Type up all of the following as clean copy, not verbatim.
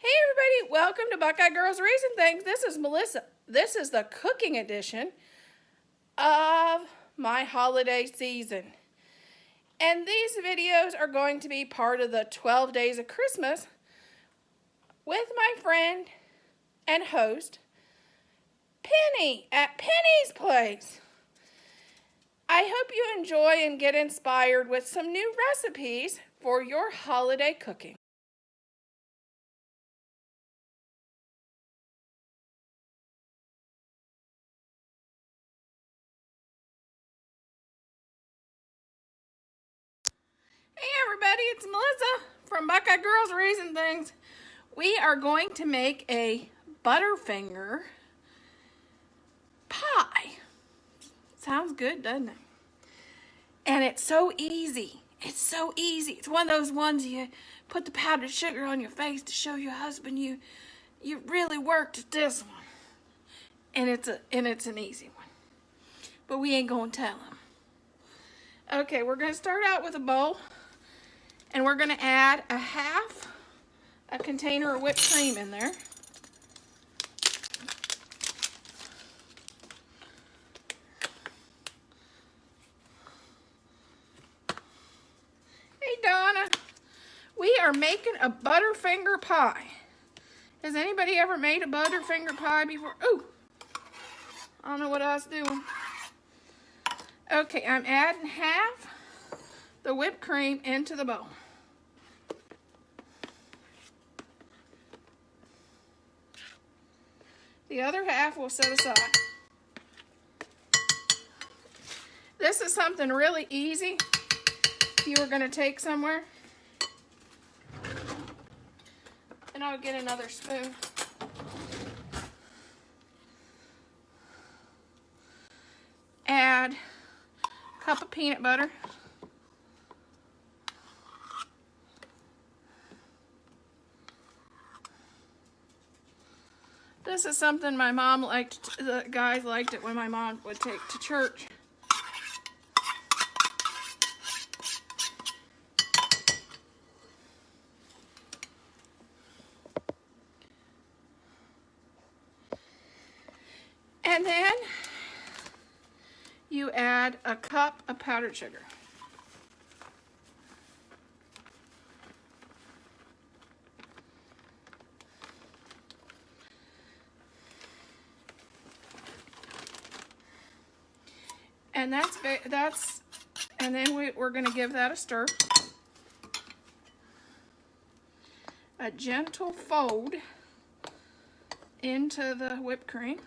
Hey everybody, welcome to Buckeye Girls Reason Things. This is Melissa. This is the cooking edition of my holiday season. And these videos are going to be part of the 12 Days of Christmas with my friend and host, Penny at Penny's Place. I hope you enjoy and get inspired with some new recipes for your holiday cooking. Hey everybody, it's Melissa from Buckeye Girls Reason Things. We are going to make a Butterfinger pie. Sounds good, doesn't it? And it's so easy. It's so easy. It's one of those ones you put the powdered sugar on your face to show your husband you really worked at this one. And it's an easy one. But we ain't gonna tell him. Okay, we're gonna start out with a bowl. And we're going to add a container of whipped cream in there. Hey Donna, we are making a Butterfinger pie. Has anybody ever made a Butterfinger pie before? Ooh, I don't know what I was doing. Okay, I'm adding half the whipped cream into the bowl. The other half we'll set aside. This is something really easy if you were going to take somewhere. And I'll get another spoon. Add a cup of peanut butter. This is something my mom liked, the guys liked it when my mom would take to church. And then you add a cup of powdered sugar. And and then we're going to give that a stir. A gentle fold into the whipped cream.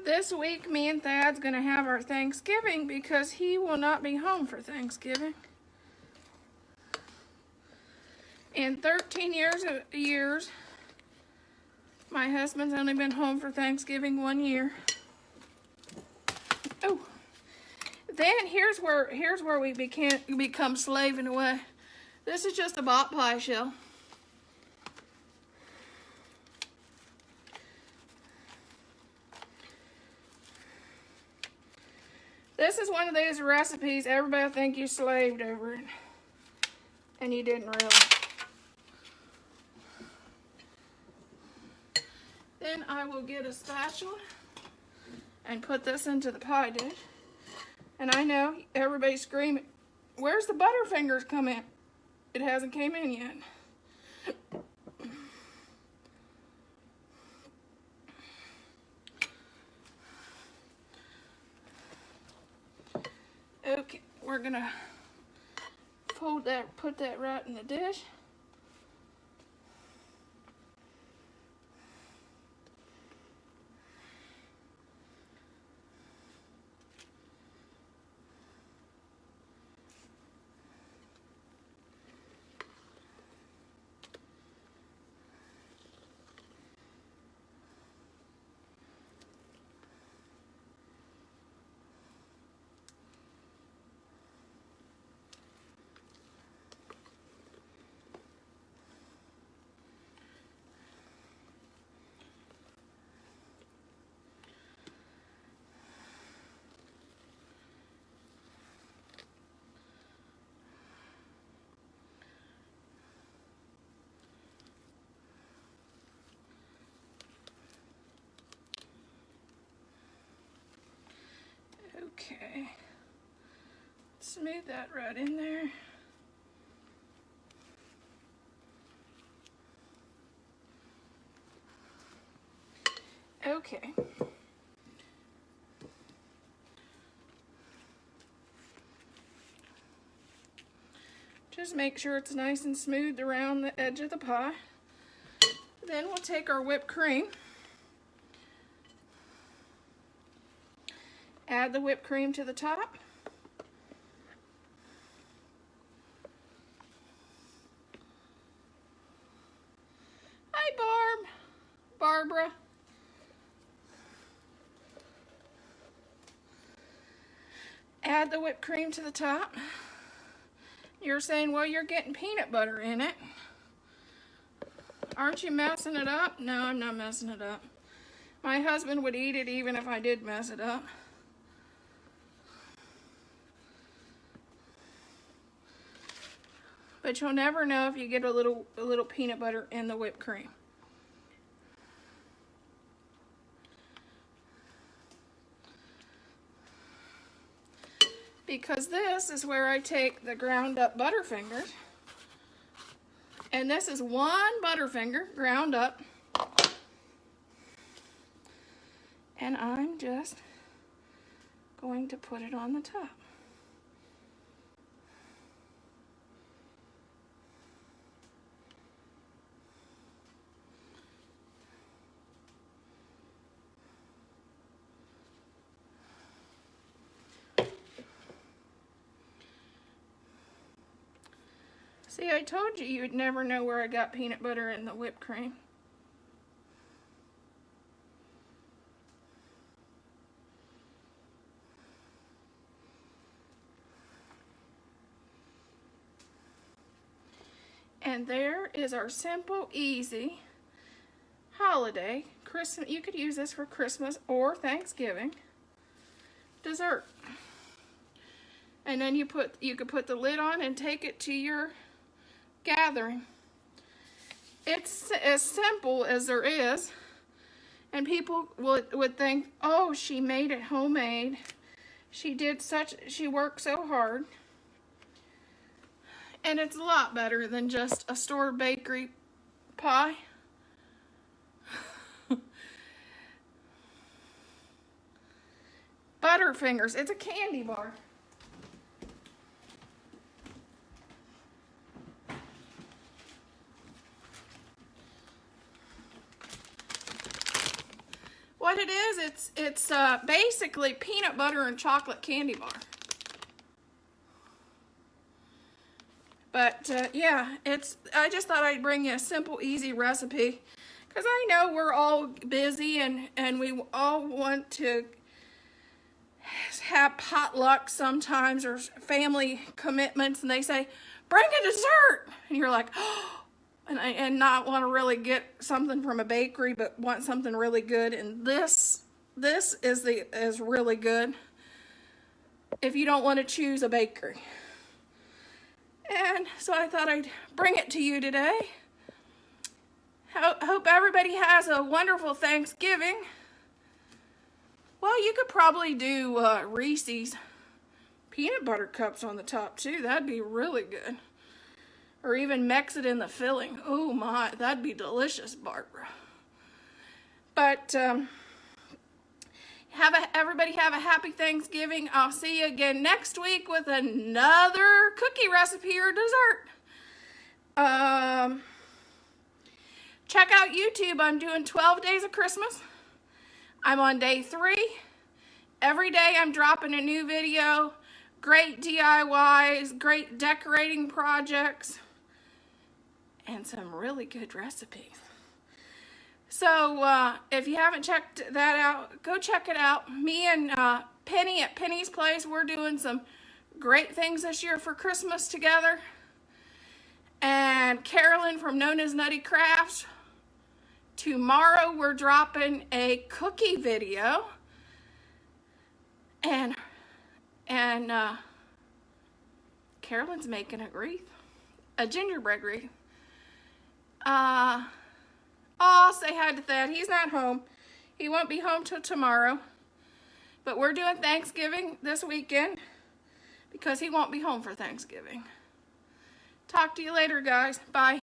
This week, me and Thad's going to have our Thanksgiving because he will not be home for Thanksgiving. In 13 years, my husband's only been home for Thanksgiving 1 year. Oh, then here's where we become slaving away. This is just a bot pie shell. This is one of these recipes everybody will think you slaved over it, and you didn't really. Then I will get a spatula and put this into the pie dish. And I know everybody's screaming, where's the Butterfingers come in? It hasn't came in yet. Okay, we're gonna put that right in the dish. Okay. Smooth that right in there. Okay. Just make sure it's nice and smooth around the edge of the pie. Then we'll take our whipped cream. Add the whipped cream to the top. Hi, Barbara. Add the whipped cream to the top. You're saying, well, you're getting peanut butter in it. Aren't you messing it up? No, I'm not messing it up. My husband would eat it even if I did mess it up. But you'll never know if you get a little peanut butter in the whipped cream. Because this is where I take the ground up Butterfingers. And this is one Butterfinger ground up. And I'm just going to put it on the top. See, I told you you'd never know where I got peanut butter in the whipped cream. And there is our simple, easy holiday Christmas. You could use this for Christmas or Thanksgiving dessert. And then you could put the lid on and take it to your gathering. It's as simple as there is, and people would think, oh, she made it homemade. She worked so hard. And it's a lot better than just a store bakery pie. Butterfingers, it's a candy bar. What it is, it's basically peanut butter and chocolate candy bar. But yeah, I just thought I'd bring you a simple, easy recipe, because I know we're all busy and we all want to have potluck sometimes or family commitments, and they say, bring a dessert, and you're like, oh, and not want to really get something from a bakery, but want something really good. And this is really good if you don't want to choose a bakery. And so I thought I'd bring it to you today. Hope everybody has a wonderful Thanksgiving. Well, you could probably do Reese's peanut butter cups on the top too. That'd be really good. Or even mix it in the filling. Oh my, that'd be delicious, Barbara. But everybody have a happy Thanksgiving. I'll see you again next week with another cookie recipe or dessert. Check out YouTube. I'm doing 12 days of Christmas. I'm on day 3. Every day I'm dropping a new video. Great DIYs, great decorating projects, and some really good recipes. So if you haven't checked that out, go check it out. Me and Penny at Penny's Place, we're doing some great things this year for Christmas together. And Carolyn from Known as Nutty Crafts. Tomorrow we're dropping a cookie video. And Carolyn's making a wreath, a gingerbread wreath. Oh, say hi to Thad. He's not home. He won't be home till tomorrow. But we're doing Thanksgiving this weekend because he won't be home for Thanksgiving. Talk to you later, guys. Bye.